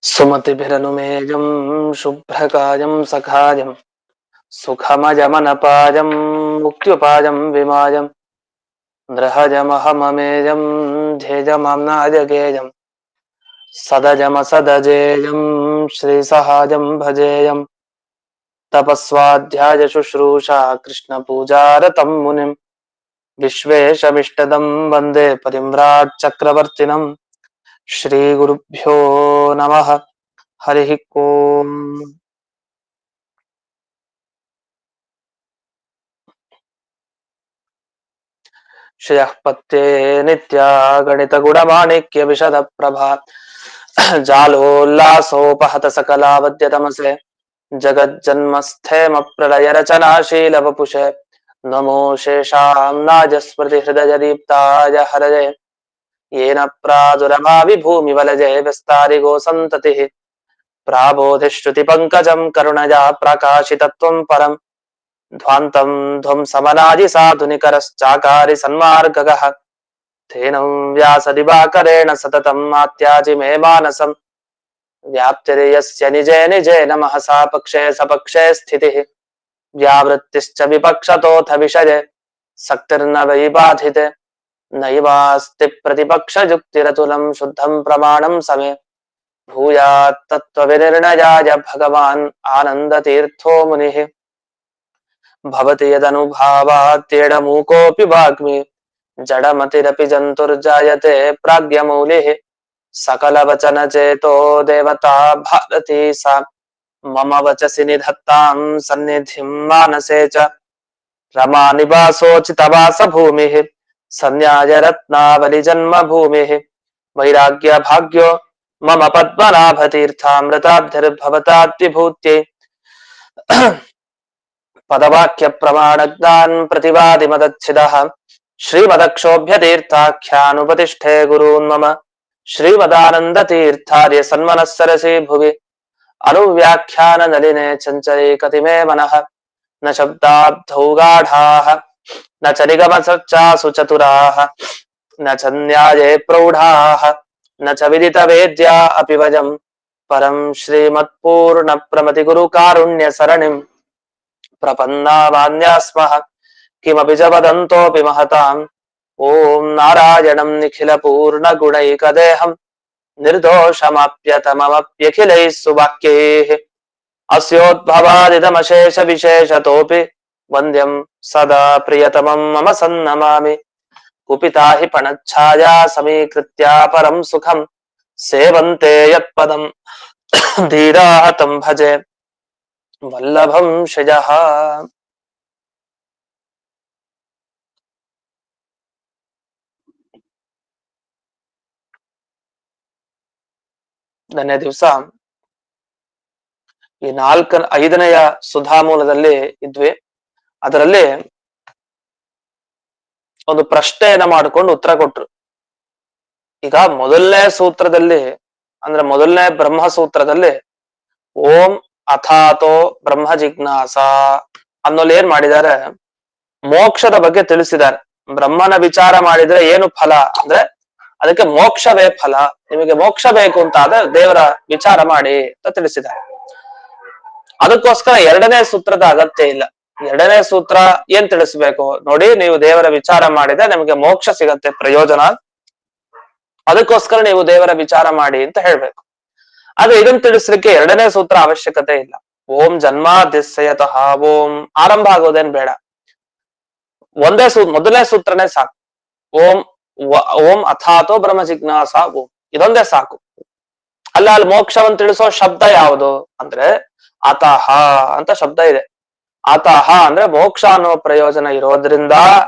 सुमतिभिरनुमेयं शुभ्रकायं सखायं सुखमजमनपायं मुक्त्युपायं विमायं नृहजमहममेयं ध्येयमाम्नाजगेयं सदजमसदजेयं श्रीसहायं भजेयं तपस्वाध्याय शुश्रूषा कृष्णपूजारतं मुनिं विश्वेशमिष्टदं वन्दे परिम्राट् चक्रवर्तिनं श्रीगुरुभ्यो नमः। हरिः ओम्। श्रियः पत्ये नित्या गणितगुणमाणिक्य विशद प्रभा जालोल्लासोपहत सकलावद्यतमसे जगज्जन्मस्थेम प्रलय रचनाशील वपुषे नमो शेषाम्नाजस्मृति हृदय दीप्ताय हरये येन प्रादुरभाविभूमिवलजे विस्तारिगो सन्ततिः प्राबोधिश्रुति पंकजं करुणया प्रकाशितत्वं परम् ध्वान्तं ध्वंसमनादि साधुनिकरश्चाकारि सन्मार्गगः तेन व्यासदिवाकरेण सततम् आत्याजि मे मानसम् व्याप्तिर्यस्य निजे निजेन महसा पक्षे सपक्षे स्थितिः व्यावृत्तिश्च विपक्षतोऽथ विषये सक्तिर्न वै बाधिते नैवास्ति प्रतिपक्षजुक्तिरतुलं शुद्धं प्रमाणं समे भूयात् तत्त्वविनिर्णयाय भगवान् आनन्दतीर्थो मुनिः भवति यदनुभावात्येडमूकोऽपि वाग्मी जडमतिरपि जन्तुर्जायते प्राज्ञमौलिः सकलवचनचेतो देवता भारती सा मम वचसि निधत्तां सन्निधिं मानसे च रमानिवासोचितवास भूमिः सन्न्यायरत्नावलिजन्मभूमिः वैराग्यभाग्यो मम पद्मनाभतीर्थामृताब्धिर्भवताद्विभूत्यै पदवाक्य प्रमाणज्ञान प्रतिवादि मदच्छिदः श्रीमदक्षोभ्यतीर्थाख्यानुपतिष्ठे गुरून् मम श्रीमदानन्दतीर्थार्य सन्मनस्सरसि भुवि अनुव्याख्यान नलिने चञ्चले कतिमे मनः न शब्दाब्धौ गाढाः न च निगमसच्चासु चतुराः न च न्याये प्रौढाः न च विदितवेद्या अपि वयं परं श्रीमत्पूर्णप्रमतिगुरुकारुण्यसरणिम् प्रपन्ना स्मः किमपि च वदन्तोऽपि महताम् ॐ नारायणं निखिलपूर्णगुणैकदेहं निर्दोषमाप्यतममप्यखिलैः सुवाक्यैः अस्योद्भवादिदमशेषविशेषतोऽपि वन्द्यं सदा प्रियतमं मम सन्नमामि कुपिता हि पणच्छाया समीकृत्या परं सुखं सेवन्ते यत्पदं धीराः तं भजे वल्लभं श्रियः। ನೆನ್ನೆ ದಿವಸ ಈ ಐದನೆಯ ಸುಧಾಮೂಲದಲ್ಲಿ ಇದ್ವಿ. ಅದರಲ್ಲಿ ಒಂದು ಪ್ರಶ್ನೆಯನ್ನ ಮಾಡಿಕೊಂಡು ಉತ್ತರ ಕೊಟ್ರು. ಈಗ ಮೊದಲನೇ ಸೂತ್ರದಲ್ಲಿ ಅಂದ್ರೆ ಮೊದಲನೇ ಬ್ರಹ್ಮ ಸೂತ್ರದಲ್ಲಿ ಓಂ ಅಥಾತೋ ಬ್ರಹ್ಮ ಜಿಜ್ಞಾಸ ಅನ್ನೋಲ್ಲಿ ಏನ್ ಮಾಡಿದ್ದಾರೆ, ಮೋಕ್ಷದ ಬಗ್ಗೆ ತಿಳಿಸಿದ್ದಾರೆ. ಬ್ರಹ್ಮನ ವಿಚಾರ ಮಾಡಿದ್ರೆ ಏನು ಫಲ ಅಂದ್ರೆ ಅದಕ್ಕೆ ಮೋಕ್ಷವೇ ಫಲ, ನಿಮಗೆ ಮೋಕ್ಷ ಬೇಕು ಅಂತ ಆದ್ರೆ ದೇವರ ವಿಚಾರ ಮಾಡಿ ಅಂತ ತಿಳಿಸಿದ್ದಾರೆ. ಅದಕ್ಕೋಸ್ಕರ ಎರಡನೇ ಸೂತ್ರದ ಅಗತ್ಯ ಇಲ್ಲ. ಎರಡನೇ ಸೂತ್ರ ಏನ್ ತಿಳಿಸ್ಬೇಕು ನೋಡಿ, ನೀವು ದೇವರ ವಿಚಾರ ಮಾಡಿದ್ರೆ ನಿಮಗೆ ಮೋಕ್ಷ ಸಿಗತ್ತೆ, ಪ್ರಯೋಜನ, ಅದಕ್ಕೋಸ್ಕರ ನೀವು ದೇವರ ವಿಚಾರ ಮಾಡಿ ಅಂತ ಹೇಳ್ಬೇಕು. ಆದ್ರೆ ಇದನ್ನ ತಿಳಿಸ್ಲಿಕ್ಕೆ ಎರಡನೇ ಸೂತ್ರ ಅವಶ್ಯಕತೆ ಇಲ್ಲ. ಓಂ ಜನ್ಮಾದ್ಯಸ್ಯತಃ ಓಂ ಆರಂಭ ಆಗೋದೇನ್ ಬೇಡ, ಮೊದಲನೇ ಸೂತ್ರನೇ ಸಾಕು. ಓಂ ಓಂ ಅಥಾತೋ ಬ್ರಹ್ಮ ಜಿಜ್ಞಾಸ ಓಂ, ಇದೊಂದೇ ಸಾಕು. ಅಲ್ಲಿ ಮೋಕ್ಷವನ್ನು ತಿಳಿಸೋ ಶಬ್ದ ಯಾವುದು ಅಂದ್ರೆ ಅತಃ ಅಂತ ಶಬ್ದ ಇದೆ. ಅತಃ ಅಂದ್ರೆ ಮೋಕ್ಷ ಅನ್ನೋ ಪ್ರಯೋಜನ ಇರೋದ್ರಿಂದ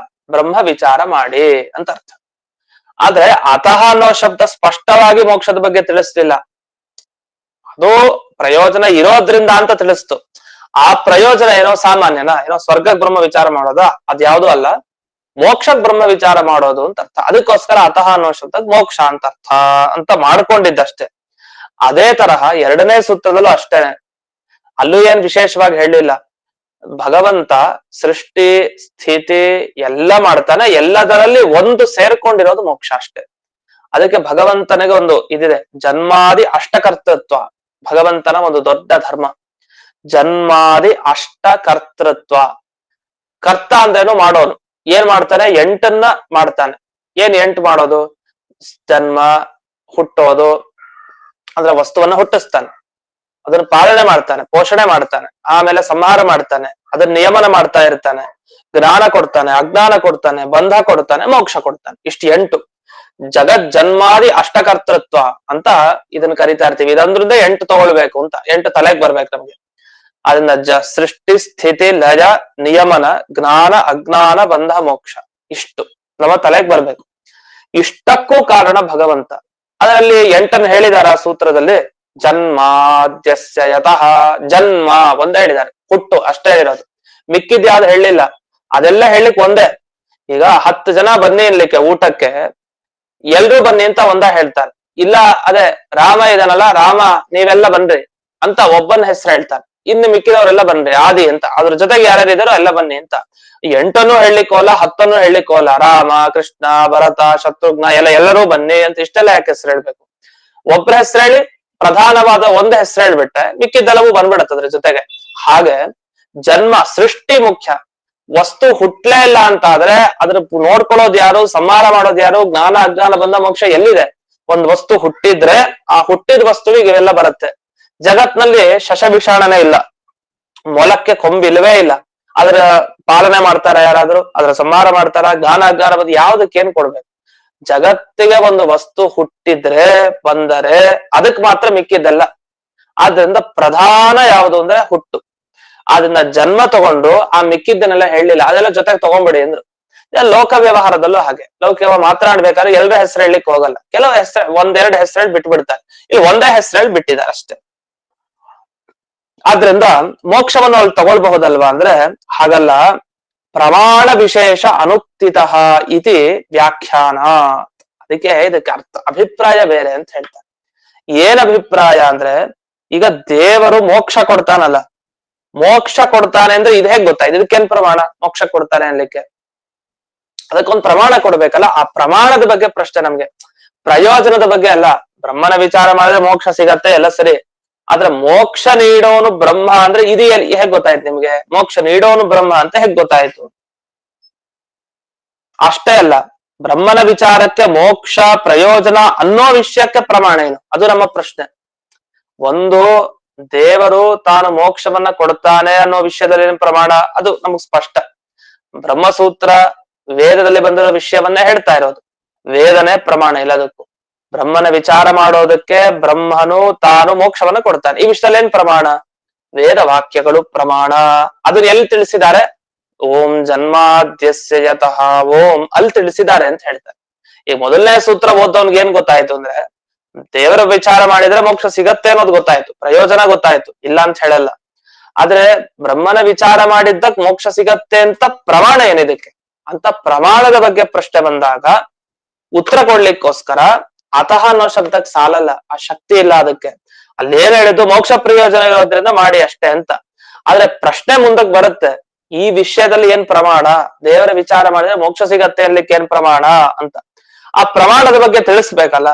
ಬ್ರಹ್ಮ ವಿಚಾರ ಮಾಡಿ ಅಂತ ಅರ್ಥ. ಆದ್ರೆ ಅತಃ ಅನ್ನೋ ಶಬ್ದ ಸ್ಪಷ್ಟವಾಗಿ ಮೋಕ್ಷದ ಬಗ್ಗೆ ತಿಳಿಸ್ಲಿಲ್ಲ, ಅದು ಪ್ರಯೋಜನ ಇರೋದ್ರಿಂದ ಅಂತ ತಿಳಿಸ್ತು. ಆ ಪ್ರಯೋಜನ ಏನೋ ಸಾಮಾನ್ಯನ, ಏನೋ ಸ್ವರ್ಗಕ್ಕೆ ಬ್ರಹ್ಮ ವಿಚಾರ ಮಾಡೋದ, ಅದ್ಯಾವುದೂ ಅಲ್ಲ, ಮೋಕ್ಷಕ್ ಬ್ರಹ್ಮ ವಿಚಾರ ಮಾಡೋದು ಅಂತ ಅರ್ಥ. ಅದಕ್ಕೋಸ್ಕರ ಅತಃ ಅನ್ನೋ ಶಬ್ದ ಮೋಕ್ಷ ಅಂತ ಅರ್ಥ ಅಂತ ಮಾಡ್ಕೊಂಡಿದ್ದಷ್ಟೇ. ಅದೇ ತರಹ ಎರಡನೇ ಸೂತ್ರದಲ್ಲೂ ಅಷ್ಟೇನೆ, ಅಲ್ಲೂ ಏನ್ ವಿಶೇಷವಾಗಿ ಹೇಳಿಲ್ಲ. ಭಗವಂತ ಸೃಷ್ಟಿ ಸ್ಥಿತಿ ಎಲ್ಲ ಮಾಡ್ತಾನೆ, ಎಲ್ಲದರಲ್ಲಿ ಒಂದು ಸೇರ್ಕೊಂಡಿರೋದು ಮೋಕ್ಷ ಅಷ್ಟೇ. ಅದಕ್ಕೆ ಭಗವಂತನಿಗೆ ಒಂದು ಇದಿದೆ, ಜನ್ಮಾದಿ ಅಷ್ಟಕರ್ತೃತ್ವ. ಭಗವಂತನ ಒಂದು ದೊಡ್ಡ ಧರ್ಮ ಜನ್ಮಾದಿ ಅಷ್ಟಕರ್ತೃತ್ವ. ಕರ್ತ ಅಂದ್ರೇನು? ಮಾಡೋನು. ಏನ್ ಮಾಡ್ತಾನೆ? 8 ಮಾಡ್ತಾನೆ. ಏನ್ 8 ಮಾಡೋದು? ಜನ್ಮ, ಹುಟ್ಟೋದು, ಅಂದ್ರೆ ವಸ್ತುವನ್ನ ಹುಟ್ಟಿಸ್ತಾನೆ, ಅದನ್ನ ಪಾಲನೆ ಮಾಡ್ತಾನೆ, ಪೋಷಣೆ ಮಾಡ್ತಾನೆ, ಆಮೇಲೆ ಸಂಹಾರ ಮಾಡ್ತಾನೆ, ಅದನ್ನ ನಿಯಮನ ಮಾಡ್ತಾ ಇರ್ತಾನೆ, ಜ್ಞಾನ ಕೊಡ್ತಾನೆ, ಅಜ್ಞಾನ ಕೊಡ್ತಾನೆ, ಬಂಧ ಕೊಡ್ತಾನೆ, ಮೋಕ್ಷ ಕೊಡ್ತಾನೆ. ಇಷ್ಟು 8 ಜಗತ್ ಜನ್ಮಾದಿ ಅಷ್ಟಕರ್ತೃತ್ವ ಅಂತ ಇದನ್ನ ಕರಿತಾ ಇರ್ತೀವಿ. ಇದಂದ್ರಿಂದ 8 ತಗೊಳ್ಬೇಕು ಅಂತ, 8 ತಲೆಗೆ ಬರ್ಬೇಕು ನಮ್ಗೆ. ಅದನ್ನ ಸೃಷ್ಟಿ ಸ್ಥಿತಿ ಲಯ ನಿಯಮನ ಜ್ಞಾನ ಅಜ್ಞಾನ ಬಂಧ ಮೋಕ್ಷ, ಇಷ್ಟು ನಮ್ಮ ತಲೆಗೆ ಬರ್ಬೇಕು. ಇಷ್ಟಕ್ಕೂ ಕಾರಣ ಭಗವಂತ. ಅದರಲ್ಲಿ 8 ಹೇಳಿದಾರ ಸೂತ್ರದಲ್ಲಿ. ಜನ್ಮಾದ್ಯಸ್ಯ ಯತಃ, ಜನ್ಮ ಒಂದೇ ಹೇಳಿದ್ದಾರೆ, ಹುಟ್ಟು ಅಷ್ಟೇ ಇರೋದು, ಮಿಕ್ಕಿದ್ಯಾವ್ದು ಹೇಳಿಲ್ಲ. ಅದೆಲ್ಲ ಹೇಳಿಕ್ ಒಂದೇ. ಈಗ 10 ಜನ ಬನ್ನಿ ಇನ್ಲಿಕ್ಕೆ ಊಟಕ್ಕೆ, ಎಲ್ರು ಬನ್ನಿ ಅಂತ ಒಂದ ಹೇಳ್ತಾರೆ. ಇಲ್ಲ ಅದೇ ರಾಮ ಇದನಲ್ಲ, ರಾಮ ನೀವೆಲ್ಲ ಬನ್ರಿ ಅಂತ ಒಬ್ಬನ ಹೆಸರು ಹೇಳ್ತಾರೆ. ಇನ್ನು ಮಿಕ್ಕಿದವರೆಲ್ಲ ಬನ್ರಿ ಆದಿ ಅಂತ, ಅದ್ರ ಜೊತೆಗೆ ಯಾರ್ಯಾರು ಇದಾರೋ ಎಲ್ಲ ಬನ್ನಿ ಅಂತ. 8 ಹೇಳಿಕೋಲ್ಲ, 10 ಹೇಳಿಕೋಲ್ಲ. ರಾಮ, ಕೃಷ್ಣ, ಭರತ, ಶತ್ರುಘ್ನ ಎಲ್ಲರೂ ಬನ್ನಿ ಅಂತ ಇಷ್ಟೆಲ್ಲ ಯಾಕೆ ಹೆಸರು ಹೇಳ್ಬೇಕು? ಒಬ್ಬರ ಹೆಸರು ಹೇಳಿ ಪ್ರಧಾನವಾದ ಒಂದು ಹೆಸರು ಹೇಳ್ಬಿಟ್ಟೆ, ಮಿಕ್ಕಿದ್ದೆಲ್ಲವೂ ಬಂದ್ಬಿಡತ್ತೆ ಅದ್ರ ಜೊತೆಗೆ. ಹಾಗೆ ಜನ್ಮ ಸೃಷ್ಟಿ ಮುಖ್ಯ. ವಸ್ತು ಹುಟ್ಲೇ ಇಲ್ಲ ಅಂತ ಆದ್ರೆ ಅದ್ರ ನೋಡ್ಕೊಳ್ಳೋದು ಯಾರು, ಸಂಹಾರ ಮಾಡೋದು ಯಾರು? ಜ್ಞಾನ ಅಜ್ಞಾನ ಬಂಧ ಮೋಕ್ಷ ಎಲ್ಲಿದೆ? ಒಂದ್ ವಸ್ತು ಹುಟ್ಟಿದ್ರೆ ಆ ಹುಟ್ಟಿದ ವಸ್ತುವಿಗೆ ಇವೆಲ್ಲ ಬರುತ್ತೆ. ಜಗತ್ನಲ್ಲಿ ಶಶಭಿಷಾಣನೇ ಇಲ್ಲ, ಮೊಲಕ್ಕೆ ಕೊಂಬಿಲ್ವೇ ಇಲ್ಲ. ಅದ್ರ ಪಾಲನೆ ಮಾಡ್ತಾರ ಯಾರಾದ್ರೂ? ಅದ್ರ ಸಂಹಾರ ಮಾಡ್ತಾರ? ಜ್ಞಾನ ಅಜ್ಞಾನ ಬಂದು ಯಾವ್ದಕ್ಕೆ ಏನ್ ಕೊಡ್ಬೇಕು? ಜಗತ್ತಿಗೆ ಒಂದು ವಸ್ತು ಹುಟ್ಟಿದ್ರೆ ಬಂದರೆ ಅದಕ್ ಮಾತ್ರ ಮಿಕ್ಕಿದ್ದೆಲ್ಲ. ಆದ್ರಿಂದ ಪ್ರಧಾನ ಯಾವುದು ಅಂದ್ರೆ ಹುಟ್ಟು. ಅದನ್ನ ಜನ್ಮ ತಗೊಂಡು ಆ ಮಿಕ್ಕಿದ್ದನ್ನೆಲ್ಲ ಹೇಳಿಲ್ಲ, ಅದೆಲ್ಲ ಜೊತೆಗೆ ತಗೊಂಡ್ಬಿಡಿ ಅಂದ್ರು. ಲೋಕ ವ್ಯವಹಾರದಲ್ಲೂ ಹಾಗೆ. ಲೋಕ ಮಾತನಾಡ್ಬೇಕಾದ್ರೆ ಎಲ್ಲರ ಹೆಸರು ಹೇಳಲಿಕ್ಕೆ ಹೋಗಲ್ಲ, ಕೆಲವು ಹೆಸರು 1-2 ಹೆಸರು ಹೇಳಿ ಬಿಟ್ಬಿಡ್ತಾರೆ. ಇಲ್ಲಿ ಒಂದೇ ಹೆಸರು ಹೇಳಿ ಬಿಟ್ಟಿದ್ದಾರೆ ಅಷ್ಟೇ. ಆದ್ರಿಂದ ಮೋಕ್ಷವನ್ನು ಅಲ್ಲಿ ತಗೊಳ್ಬಹುದಲ್ವಾ ಅಂದ್ರೆ ಹಾಗಲ್ಲ. ಪ್ರಮಾಣ ವಿಶೇಷ ಅನುಕ್ತಿತ ಇತಿ ವ್ಯಾಖ್ಯಾನ. ಅದಕ್ಕೆ ಇದಕ್ಕೆ ಅಭಿಪ್ರಾಯ ಬೇರೆ ಅಂತ ಹೇಳ್ತಾರೆ. ಏನ್ ಅಭಿಪ್ರಾಯ ಅಂದ್ರೆ, ಈಗ ದೇವರು ಮೋಕ್ಷ ಕೊಡ್ತಾನಲ್ಲ, ಮೋಕ್ಷ ಕೊಡ್ತಾನೆ ಅಂದ್ರೆ ಇದು ಹೇಗ್ ಗೊತ್ತಾಯ್ತು? ಇದಕ್ಕೇನ್ ಪ್ರಮಾಣ ಮೋಕ್ಷ ಕೊಡ್ತಾನೆ ಅನ್ಲಿಕ್ಕೆ? ಅದಕ್ಕೊಂದು ಪ್ರಮಾಣ ಕೊಡ್ಬೇಕಲ್ಲ. ಆ ಪ್ರಮಾಣದ ಬಗ್ಗೆ ಪ್ರಶ್ನೆ ನಮ್ಗೆ, ಪ್ರಯೋಜನದ ಬಗ್ಗೆ ಅಲ್ಲ. ಬ್ರಹ್ಮನ ವಿಚಾರ ಮಾಡಿದ್ರೆ ಮೋಕ್ಷ ಸಿಗತ್ತೆ, ಎಲ್ಲ ಸರಿ. ಆದ್ರೆ ಮೋಕ್ಷ ನೀಡೋನು ಬ್ರಹ್ಮ ಅಂದ್ರೆ ಇದು ಹೇಗ್ ಗೊತ್ತಾಯ್ತು ನಿಮ್ಗೆ? ಮೋಕ್ಷ ನೀಡೋನು ಬ್ರಹ್ಮ ಅಂತ ಹೇಗ್ ಗೊತ್ತಾಯ್ತು? ಅಷ್ಟೇ ಅಲ್ಲ, ಬ್ರಹ್ಮನ ವಿಚಾರಕ್ಕೆ ಮೋಕ್ಷ ಪ್ರಯೋಜನ ಅನ್ನೋ ವಿಷಯಕ್ಕೆ ಪ್ರಮಾಣ ಏನು? ಅದು ನಮ್ಮ ಪ್ರಶ್ನೆ. ಒಂದು ದೇವರು ತಾನು ಮೋಕ್ಷವನ್ನ ಕೊಡ್ತಾನೆ ಅನ್ನೋ ವಿಷಯದಲ್ಲಿ ಏನ್ ಪ್ರಮಾಣ? ಅದು ನಮಗ್ ಸ್ಪಷ್ಟ. ಬ್ರಹ್ಮಸೂತ್ರ ವೇದದಲ್ಲಿ ಬಂದಿರೋ ವಿಷಯವನ್ನೇ ಹೇಳ್ತಾ ಇರೋದು. ವೇದನೆ ಪ್ರಮಾಣ ಎಲ್ಲದಕ್ಕೂ. ಬ್ರಹ್ಮನ ವಿಚಾರ ಮಾಡೋದಕ್ಕೆ ಬ್ರಹ್ಮನು ತಾನು ಮೋಕ್ಷವನ್ನ ಕೊಡ್ತಾನೆ, ಈ ವಿಷಯದಲ್ಲಿ ಏನ್ ಪ್ರಮಾಣ? ವೇದ ವಾಕ್ಯಗಳು ಪ್ರಮಾಣ. ಅದನ್ನ ಎಲ್ಲಿ ತಿಳಿಸಿದ್ದಾರೆ? ಓಂ ಜನ್ಮಾದ್ಯಸ್ಯ ಯತಃ ಓಂ ಅಲ್ಲಿ ತಿಳಿಸಿದ್ದಾರೆ ಅಂತ ಹೇಳ್ತಾರೆ. ಈ ಮೊದಲನೇ ಸೂತ್ರ ಓದೋನ್ಗೆ ಏನ್ ಗೊತ್ತಾಯ್ತು ಅಂದ್ರೆ, ದೇವರ ವಿಚಾರ ಮಾಡಿದ್ರೆ ಮೋಕ್ಷ ಸಿಗತ್ತೆ ಅನ್ನೋದು ಗೊತ್ತಾಯ್ತು, ಪ್ರಯೋಜನ ಗೊತ್ತಾಯ್ತು, ಇಲ್ಲ ಅಂತ ಹೇಳಲ್ಲ. ಆದ್ರೆ ಬ್ರಹ್ಮನ ವಿಚಾರ ಮಾಡಿದ್ದಕ್ ಮೋಕ್ಷ ಸಿಗತ್ತೆ ಅಂತ ಪ್ರಮಾಣ ಏನಿದಕ್ಕೆ ಅಂತ ಪ್ರಮಾಣದ ಬಗ್ಗೆ ಪ್ರಶ್ನೆ ಬಂದಾಗ ಉತ್ತರ ಕೊಡ್ಲಿಕ್ಕೋಸ್ಕರ ಅತಃ ಅನ್ನೋ ಶಬ್ದಕ್ಕೆ ಸಾಲಲ್ಲ, ಆ ಶಕ್ತಿ ಇಲ್ಲ ಅದಕ್ಕೆ. ಅಲ್ಲೇನ್ ಹೇಳಿದ್ದು? ಮೋಕ್ಷ ಪ್ರಯೋಜನ ಇರೋದ್ರಿಂದ ಮಾಡಿ ಅಷ್ಟೇ ಅಂತ. ಆದ್ರೆ ಪ್ರಶ್ನೆ ಮುಂದಕ್ಕೆ ಬರುತ್ತೆ, ಈ ವಿಷಯದಲ್ಲಿ ಏನ್ ಪ್ರಮಾಣ? ದೇವರ ವಿಚಾರ ಮಾಡಿದ್ರೆ ಮೋಕ್ಷ ಸಿಗತ್ತೆ ಅನ್ಲಿಕ್ಕೆ ಏನ್ ಪ್ರಮಾಣ ಅಂತ. ಆ ಪ್ರಮಾಣದ ಬಗ್ಗೆ ತಿಳಿಸ್ಬೇಕಲ್ಲ.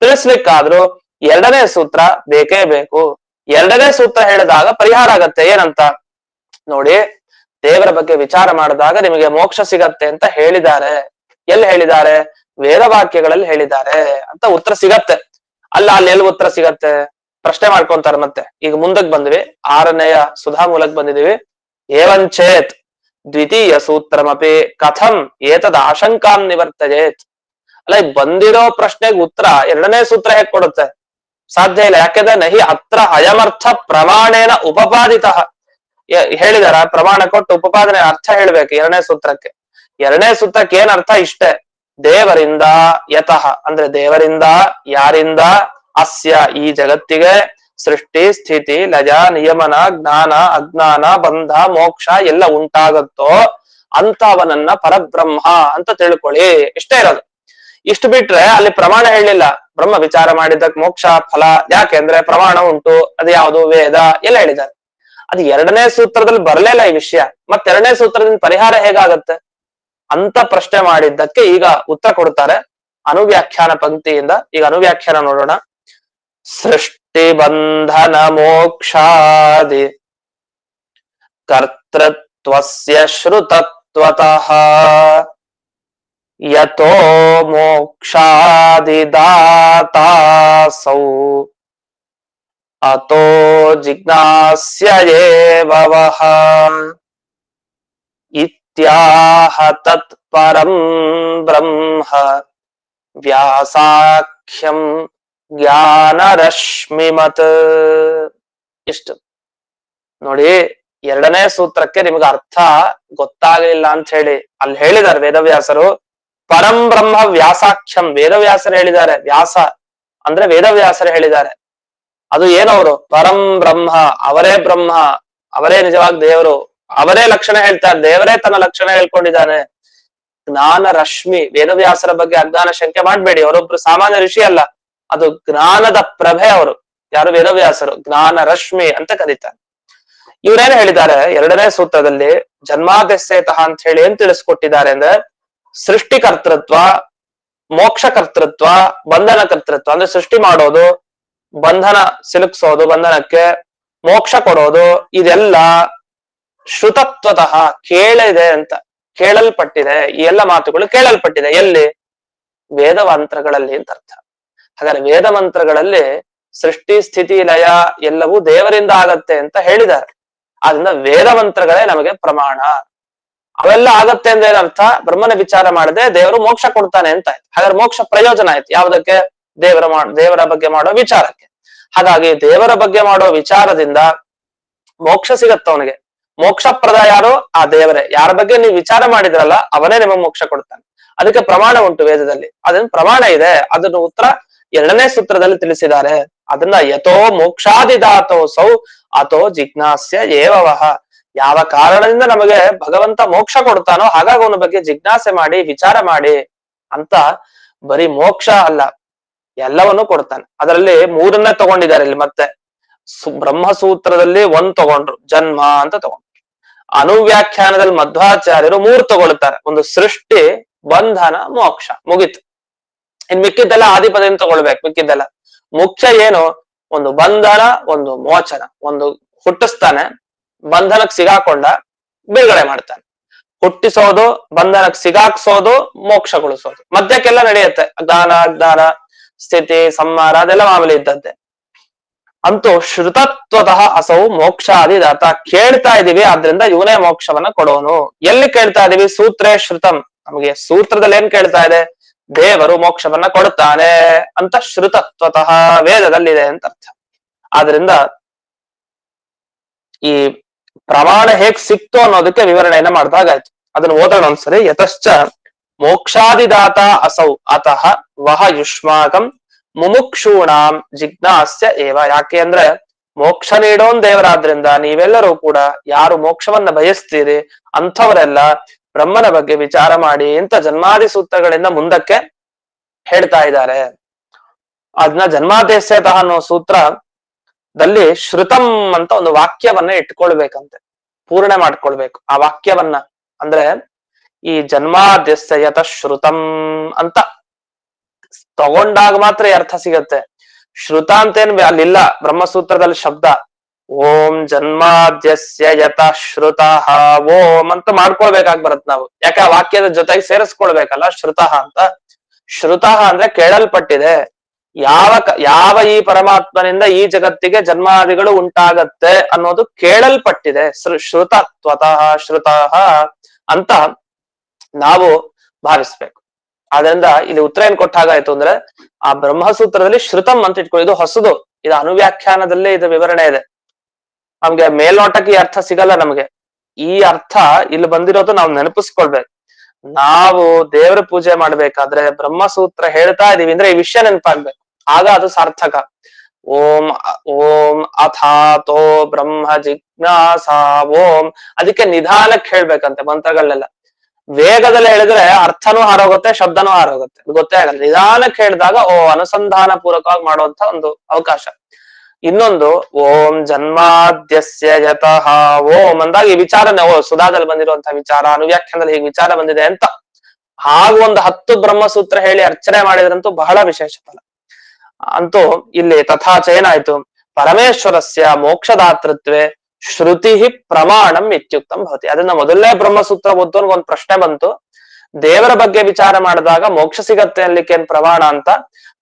ತಿಳಿಸ್ಲಿಕ್ಕಾದ್ರೂ 2ನೇ ಸೂತ್ರ ಬೇಕೇ ಬೇಕು. 2ನೇ ಸೂತ್ರ ಹೇಳಿದಾಗ ಪರಿಹಾರ ಆಗತ್ತೆ. ಏನಂತ ನೋಡಿ, ದೇವರ ಬಗ್ಗೆ ವಿಚಾರ ಮಾಡಿದಾಗ ನಿಮಗೆ ಮೋಕ್ಷ ಸಿಗತ್ತೆ ಅಂತ ಹೇಳಿದ್ದಾರೆ. ಎಲ್ಲಿ ಹೇಳಿದ್ದಾರೆ? ವೇದವಾಕ್ಯಗಳಲ್ಲಿ ಹೇಳಿದ್ದಾರೆ ಅಂತ ಉತ್ತರ ಸಿಗತ್ತೆ. ಅಲ್ಲ, ಅಲ್ಲಿ ಎಲ್ಲಿ ಉತ್ತರ ಸಿಗತ್ತೆ? ಪ್ರಶ್ನೆ ಮಾಡ್ಕೊಂತಾರೆ ಮತ್ತೆ. ಈಗ ಮುಂದಕ್ಕೆ ಬಂದ್ವಿ, 6ನೇಯ ಸುಧಾ ಮೂಲಕ್ ಬಂದಿದೀವಿ. ಏವಂಚೇತ್ ದ್ವಿತೀಯ ಸೂತ್ರಮಪಿ ಕಥಂ ಏತದ್ ಆಶಂಕಾಂ ನಿವರ್ತಯೇತ್. ಅಲ್ಲ, ಬಂದಿರೋ ಪ್ರಶ್ನೆಗೆ ಉತ್ತರ 2ನೇ ಸೂತ್ರ ಹೇಗ್ ಕೊಡುತ್ತೆ? ಸಾಧ್ಯ ಇಲ್ಲ. ಯಾಕೆಂದ್ರೆ ನಹಿ ಅತ್ರ ಅಯಮರ್ಥ ಪ್ರಮಾಣೇನ ಉಪಪಾದಿತ. ಹೇಳಿದಾರ ಪ್ರಮಾಣ ಕೊಟ್ಟು ಉಪಪಾದನೆ ಅರ್ಥ ಹೇಳ್ಬೇಕು 2ನೇ ಸೂತ್ರಕ್ಕೆ. 2ನೇ ಸೂತ್ರಕ್ಕೆ ಏನ್ ಅರ್ಥ? ಇಷ್ಟೇ, ದೇವರಿಂದ ಯತಃ ಅಂದ್ರೆ ದೇವರಿಂದ, ಯಾರಿಂದ? ಅಸ್ಯ ಈ ಜಗತ್ತಿಗೆ ಸೃಷ್ಟಿ ಸ್ಥಿತಿ ಲಯ ನಿಯಮನ ಜ್ಞಾನ ಅಜ್ಞಾನ ಬಂಧ ಮೋಕ್ಷ ಎಲ್ಲ ಉಂಟಾಗತ್ತೋ ಅಂತವನನ್ನ ಪರಬ್ರಹ್ಮ ಅಂತ ತಿಳ್ಕೊಳ್ಳಿ. ಇಷ್ಟೇ ಇರೋದು. ಇಷ್ಟು ಬಿಟ್ರೆ ಅಲ್ಲಿ ಪ್ರಮಾಣ ಹೇಳಿಲ್ಲ. ಬ್ರಹ್ಮ ವಿಚಾರ ಮಾಡಿದ್ದಕ್ ಮೋಕ್ಷ ಫಲ. ಯಾಕೆಂದ್ರೆ ಪ್ರಮಾಣ ಉಂಟು. ಅದು ಯಾವುದು? ವೇದ ಎಲ್ಲ ಹೇಳಿದ್ದಾರೆ. ಅದು ಎರಡನೇ ಸೂತ್ರದಲ್ಲಿ ಬರಲಿಲ್ಲ ಈ ವಿಷಯ, ಮತ್ತೆ ಎರಡನೇ ಸೂತ್ರದಿಂದ ಪರಿಹಾರ ಹೇಗಾಗತ್ತೆ ಅಂತ ಪ್ರಶ್ನೆ ಮಾಡಿದ್ದಕ್ಕೆ ಈಗ ಉತ್ತರ ಕೊಡ್ತಾರೆ ಅನುವ್ಯಾಖ್ಯಾನ ಪಂಕ್ತಿಯಿಂದ. ಈಗ ಅನುವ್ಯಾಖ್ಯಾನ ನೋಡೋಣ. ಸೃಷ್ಟಿ ಬಂಧನ ಮೋಕ್ಷಾದಿ ಕರ್ತೃತ್ವಸ್ಯ ಶ್ರುತತ್ವತಃ ಯತೋ ಮೋಕ್ಷಾದಿದಾತಾಸೌ ಅತೋ ಜಿಜ್ಞಾಸ್ಯ ಏವವಃ ಇತ್ಯಾಹ ತತ್ ಪರಂ ಬ್ರಹ್ಮ ವ್ಯಾಸಾಖ್ಯಂ ಜ್ಞಾನರಶ್ಮಿಮತ್. ಇಷ್ಟು ನೋಡಿ, ಎರಡನೇ ಸೂತ್ರಕ್ಕೆ ನಿಮ್ಗೆ ಅರ್ಥ ಗೊತ್ತಾಗಲಿಲ್ಲ ಅಂತ ಹೇಳಿ ಅಲ್ಲಿ ಹೇಳಿದ್ದಾರೆ ವೇದವ್ಯಾಸರು. ಪರಂ ಬ್ರಹ್ಮ ವ್ಯಾಸಾಖ್ಯಂ, ವೇದವ್ಯಾಸರು ಹೇಳಿದ್ದಾರೆ. ವ್ಯಾಸ ಅಂದ್ರೆ ವೇದವ್ಯಾಸರು ಹೇಳಿದ್ದಾರೆ. ಅದು ಏನವರು? ಪರಂ ಬ್ರಹ್ಮ, ಅವರೇ ಬ್ರಹ್ಮ, ಅವರೇ ನಿಜವಾಗಿ ದೇವರು, ಅವರೇ ಲಕ್ಷಣ ಹೇಳ್ತಾರೆ, ದೇವರೇ ತನ್ನ ಲಕ್ಷಣ ಹೇಳ್ಕೊಂಡಿದ್ದಾನೆ. ಜ್ಞಾನ ರಶ್ಮಿ, ವೇದವ್ಯಾಸರ ಬಗ್ಗೆ ಅಜ್ಞಾನ ಶಂಕೆ ಮಾಡ್ಬೇಡಿ, ಅವರೊಬ್ರು ಸಾಮಾನ್ಯ ಋಷಿ ಅಲ್ಲ, ಅದು ಜ್ಞಾನದ ಪ್ರಭೆ. ಅವರು ಯಾರು? ವೇದವ್ಯಾಸರು ಜ್ಞಾನ ರಶ್ಮಿ ಅಂತ ಕರೀತಾರೆ. ಇವ್ರೇನು ಹೇಳಿದ್ದಾರೆ ಎರಡನೇ ಸೂತ್ರದಲ್ಲಿ? ಜನ್ಮಾದ್ಯಸ್ಯತಃ ಅಂತ ಹೇಳಿ ಏನ್ ತಿಳಿಸ್ಕೊಟ್ಟಿದ್ದಾರೆ ಅಂದ್ರೆ, ಸೃಷ್ಟಿ ಕರ್ತೃತ್ವ, ಮೋಕ್ಷ ಕರ್ತೃತ್ವ, ಬಂಧನ ಕರ್ತೃತ್ವ. ಅಂದ್ರೆ ಸೃಷ್ಟಿ ಮಾಡೋದು, ಬಂಧನ ಸಿಲುಕ್ಸೋದು, ಬಂಧನಕ್ಕೆ ಮೋಕ್ಷ ಕೊಡೋದು, ಇದೆಲ್ಲ ಶ್ರುತತ್ವತಃ ಕೇಳಿದೆ ಅಂತ, ಕೇಳಲ್ಪಟ್ಟಿದೆ. ಈ ಎಲ್ಲ ಮಾತುಗಳು ಕೇಳಲ್ಪಟ್ಟಿದೆ. ಎಲ್ಲಿ? ವೇದ ಮಂತ್ರಗಳಲ್ಲಿ ಅಂತ ಅರ್ಥ. ಹಾಗಾದ್ರೆ ವೇದ ಮಂತ್ರಗಳಲ್ಲಿ ಸೃಷ್ಟಿ ಸ್ಥಿತಿ ಲಯ ಎಲ್ಲವೂ ದೇವರಿಂದ ಆಗತ್ತೆ ಅಂತ ಹೇಳಿದ್ದಾರೆ. ಆದ್ರಿಂದ ವೇದ ಮಂತ್ರಗಳೇ ನಮಗೆ ಪ್ರಮಾಣ. ಅವೆಲ್ಲ ಆಗತ್ತೆ ಅಂದ್ರೆ ಏನರ್ಥ? ಬ್ರಹ್ಮನ ವಿಚಾರ ಮಾಡದೆ ದೇವರು ಮೋಕ್ಷ ಕೊಡ್ತಾನೆ ಅಂತ ಆಯ್ತು. ಹಾಗಾದ್ರೆ ಮೋಕ್ಷ ಪ್ರಯೋಜನ ಆಯ್ತು ಯಾವ್ದಕ್ಕೆ? ದೇವರ ಬಗ್ಗೆ ಮಾಡೋ ವಿಚಾರಕ್ಕೆ. ಹಾಗಾಗಿ ದೇವರ ಬಗ್ಗೆ ಮಾಡೋ ವಿಚಾರದಿಂದ ಮೋಕ್ಷ ಸಿಗತ್ತ ಅವನಿಗೆ. ಮೋಕ್ಷಪ್ರದ ಯಾರು? ಆ ದೇವರೇ. ಯಾರ ಬಗ್ಗೆ ನೀವು ವಿಚಾರ ಮಾಡಿದ್ರಲ್ಲ ಅವನೇ ನಿಮಗೆ ಮೋಕ್ಷ ಕೊಡ್ತಾನೆ. ಅದಕ್ಕೆ ಪ್ರಮಾಣ ಉಂಟು ವೇದದಲ್ಲಿ, ಅದನ್ನ ಪ್ರಮಾಣ ಇದೆ. ಅದನ್ನು ಉತ್ತರ ಎರಡನೇ ಸೂತ್ರದಲ್ಲಿ ತಿಳಿಸಿದ್ದಾರೆ. ಅದನ್ನ ಯಥೋ ಮೋಕ್ಷಾದಿದಾತೋ ಸೌ ಅಥೋ ಜಿಜ್ಞಾಸ್ಯ ಏವವಃ, ಯಾವ ಕಾರಣದಿಂದ ನಮಗೆ ಭಗವಂತ ಮೋಕ್ಷ ಕೊಡ್ತಾನೋ ಹಾಗಾಗಿ ಅವನ ಬಗ್ಗೆ ಜಿಜ್ಞಾಸೆ ಮಾಡಿ ವಿಚಾರ ಮಾಡಿ ಅಂತ. ಬರೀ ಮೋಕ್ಷ ಅಲ್ಲ, ಎಲ್ಲವನ್ನೂ ಕೊಡ್ತಾನೆ. ಅದರಲ್ಲಿ ಮೂರನ್ನೇ ತಗೊಂಡಿದ್ದಾರೆ ಇಲ್ಲಿ. ಮತ್ತೆ ಬ್ರಹ್ಮಸೂತ್ರದಲ್ಲಿ ಒಂದ್ ತಗೊಂಡ್ರು, ಜನ್ಮ ಅಂತ ತಗೊಂಡ್ರು. ಅನುವ್ಯಾಖ್ಯಾನದಲ್ಲಿ ಮಧ್ವಾಚಾರ್ಯರು ಮೂರ್ ತಗೊಳ್ತಾರೆ, ಒಂದು ಸೃಷ್ಟಿ, ಬಂಧನ, ಮೋಕ್ಷ. ಮುಗಿತು. ಇನ್ ಮಿಕ್ಕಿದ್ದೆಲ್ಲ ಆದಿಪದದಿಂದ ತಗೊಳ್ಬೇಕು. ಮಿಕ್ಕಿದ್ದೆಲ್ಲ ಮುಖ್ಯ ಏನು? ಒಂದು ಬಂಧನ, ಒಂದು ಮೋಚನ. ಒಂದು ಹುಟ್ಟಿಸ್ತಾನೆ, ಬಂಧನಕ್ಕೆ ಸಿಗಾಕೊಂಡ ಬಿಡುಗಡೆ ಮಾಡ್ತಾನೆ. ಹುಟ್ಟಿಸೋದು, ಬಂಧನಕ್ಕೆ ಸಿಗಾಕ್ಸೋದು, ಮೋಕ್ಷಗೊಳಿಸೋದು. ಮಧ್ಯಕ್ಕೆಲ್ಲ ನಡೆಯುತ್ತೆ, ಜ್ಞಾನ ಅಜ್ಞಾನ ಸ್ಥಿತಿ ಸಂಹಾರ, ಅದೆಲ್ಲ ಮಾಮೂಲಿ ಇದ್ದದ್ದೇ. ಅಂತೂ ಶ್ರುತತ್ವತಃ ಅಸೌ ಮೋಕ್ಷಾದಿದಾತ. ಕೇಳ್ತಾ ಇದೀವಿ, ಆದ್ರಿಂದ ಇವನೇ ಮೋಕ್ಷವನ್ನ ಕೊಡೋನು. ಎಲ್ಲಿ ಕೇಳ್ತಾ ಇದೀವಿ? ಸೂತ್ರೇ ಶ್ರುತಂ. ನಮಗೆ ಸೂತ್ರದಲ್ಲಿ ಏನ್ ಕೇಳ್ತಾ ಇದೆ? ದೇವರು ಮೋಕ್ಷವನ್ನ ಕೊಡುತ್ತಾನೆ ಅಂತ ಶ್ರುತತ್ವತಃ ವೇದದಲ್ಲಿದೆ ಅಂತ ಅರ್ಥ. ಆದ್ರಿಂದ ಈ ಪ್ರಮಾಣ ಹೇಗ್ ಸಿಕ್ತು ಅನ್ನೋದಕ್ಕೆ ವಿವರಣೆಯನ್ನ ಮಾಡಿದಾಗಾಯ್ತು. ಅದನ್ನ ಓದೋಣ ಒಂದ್ಸರಿ. ಯತಶ್ಚ ಮೋಕ್ಷಾದಿದಾತ ಅಸೌ ಅತಃ ವಹ ಯುಷ್ಮಾಕಂ ಮುಮುಕ್ಷೂಣಾಂ ಜಿಜ್ಞಾಸ್ಯ ಏವ. ಯಾಕೆ ಅಂದ್ರೆ ಮೋಕ್ಷ ನೀಡೋನ್ ದೇವರಾದ್ರಿಂದ ನೀವೆಲ್ಲರೂ ಕೂಡ ಯಾರು ಮೋಕ್ಷವನ್ನ ಬಯಸ್ತೀರಿ ಅಂಥವರೆಲ್ಲ ಬ್ರಹ್ಮನ ಬಗ್ಗೆ ವಿಚಾರ ಮಾಡಿ ಅಂತ ಜನ್ಮಾದಿ ಸೂತ್ರಗಳಿಂದ ಮುಂದಕ್ಕೆ ಹೇಳ್ತಾ ಇದ್ದಾರೆ. ಅದನ್ನ ಜನ್ಮಾದೇಶತಃ ಅನ್ನೋ ಸೂತ್ರದಲ್ಲಿ ಶ್ರುತಂ ಅಂತ ಒಂದು ವಾಕ್ಯವನ್ನ ಇಟ್ಕೊಳ್ಬೇಕಂತೆ, ಪೂರ್ಣೆ ಮಾಡ್ಕೊಳ್ಬೇಕು ಆ ವಾಕ್ಯವನ್ನ. ಅಂದ್ರೆ ಈ ಜನ್ಮಾದ್ಯಸ್ಯತ ಶ್ರುತಂ ಅಂತ ತಗೊಂಡಾಗ ಮಾತ್ರ ಅರ್ಥ ಸಿಗತ್ತೆ. ಶ್ರುತ ಅಂತೇನ್ ಅಲ್ಲಿಲ್ಲ ಬ್ರಹ್ಮಸೂತ್ರದಲ್ಲಿ ಶಬ್ದ. ಓಂ ಜನ್ಮಾದ್ಯಸ್ಯ ಯತ ಶ್ರುತಃ ಓಂ ಅಂತ ಮಾಡ್ಕೊಳ್ಬೇಕಾಗ್ ಬರತ್ ನಾವು. ಯಾಕೆ? ಆ ವಾಕ್ಯದ ಜೊತೆಗೆ ಸೇರಿಸ್ಕೊಳ್ಬೇಕಲ್ಲ ಶ್ರುತಃ ಅಂತ. ಶ್ರುತಃ ಅಂದ್ರೆ ಕೇಳಲ್ಪಟ್ಟಿದೆ. ಯಾವ ಈ ಪರಮಾತ್ಮನಿಂದ ಈ ಜಗತ್ತಿಗೆ ಜನ್ಮಾದಿಗಳು ಉಂಟಾಗತ್ತೆ ಅನ್ನೋದು ಕೇಳಲ್ಪಟ್ಟಿದೆ. ಶ್ರುತತ್ವತಃ ಶ್ರುತಃ ಅಂತ ನಾವು ಭಾವಿಸ್ಬೇಕು. ಆದ್ರಿಂದ ಇಲ್ಲಿ ಉತ್ತರ ಏನ್ ಕೊಟ್ಟಾಗಾಯ್ತು ಅಂದ್ರೆ, ಆ ಬ್ರಹ್ಮಸೂತ್ರದಲ್ಲಿ ಶ್ರುತಂ ಅಂತ ಇಟ್ಕೊಳ್ಳಿ. ಇದು ಹೊಸದು, ಇದು ಅನುವ್ಯಾಖ್ಯಾನದಲ್ಲೇ ಇದು ವಿವರಣೆ ಇದೆ. ನಮ್ಗೆ ಮೇಲ್ನೋಟಕ್ಕೆ ಈ ಅರ್ಥ ಸಿಗಲ್ಲ. ನಮ್ಗೆ ಈ ಅರ್ಥ ಇಲ್ಲಿ ಬಂದಿರೋದು ನಾವು ನೆನಪಿಸ್ಕೊಳ್ಬೇಕು. ನಾವು ದೇವರ ಪೂಜೆ ಮಾಡ್ಬೇಕಾದ್ರೆ ಬ್ರಹ್ಮಸೂತ್ರ ಹೇಳ್ತಾ ಇದೀವಿ ಅಂದ್ರೆ ಈ ವಿಷಯ ನೆನಪಾಗ್ಬೇಕು, ಆಗ ಅದು ಸಾರ್ಥಕ. ಓಂ ಓಂ ಅಥಾತೋ ಬ್ರಹ್ಮ ಜಿಜ್ಞಾಸ ಓಂ. ಅದಕ್ಕೆ ನಿಧಾನಕ್ಕೆ ಹೇಳ್ಬೇಕಂತೆ ಮಂತ್ರಗಳನ್ನೆಲ್ಲ. ವೇಗದಲ್ಲಿ ಹೇಳಿದ್ರೆ ಅರ್ಥನೂ ಹಾರೋಗುತ್ತೆ, ಶಬ್ದನೂ ಹಾರೋಗುತ್ತೆ, ಅದು ಗೊತ್ತೇ ಆಗಲ್ಲ. ನಿಧಾನಕ್ಕೆ ಹೇಳಿದಾಗ ಅನುಸಂಧಾನ ಪೂರ್ವಕವಾಗಿ ಮಾಡುವಂತ ಒಂದು ಅವಕಾಶ. ಇನ್ನೊಂದು ಓಂ ಜನ್ಮಾದ್ಯಸ್ಯ ಯತಃ ಓಂ ಅಂದಾಗ ಈ ವಿಚಾರನೆ ಸುಧಾದಲ್ಲಿ ಬಂದಿರುವಂತಹ ವಿಚಾರ, ಅನುವ್ಯಾಖ್ಯಾನದಲ್ಲಿ ಹೀಗೆ ವಿಚಾರ ಬಂದಿದೆ ಅಂತ ಹಾಗೂ ಒಂದು 10 ಬ್ರಹ್ಮಸೂತ್ರ ಹೇಳಿ ಅರ್ಚನೆ ಮಾಡಿದ್ರಂತೂ ಬಹಳ ವಿಶೇಷ ಫಲ. ಅಂತೂ ಇಲ್ಲಿ ತಥಾಚ ಏನಾಯ್ತು, ಪರಮೇಶ್ವರಸ್ಯ ಮೋಕ್ಷದಾತೃತ್ವೇ ಶ್ರುತಿ ಪ್ರಮಾಣಂ ಇತ್ಯುಕ್ತಂ ಭವತಿ. ಅದನ್ನ ಮೊದಲನೇ ಬ್ರಹ್ಮಸೂತ್ರ ಓದೋನ್ಗೆ ಒಂದು ಪ್ರಶ್ನೆ ಬಂತು, ದೇವರ ಬಗ್ಗೆ ವಿಚಾರ ಮಾಡಿದಾಗ ಮೋಕ್ಷ ಸಿಗತ್ತೆ ಅನ್ಲಿಕ್ಕೆ ಏನ್ ಪ್ರಮಾಣ ಅಂತ.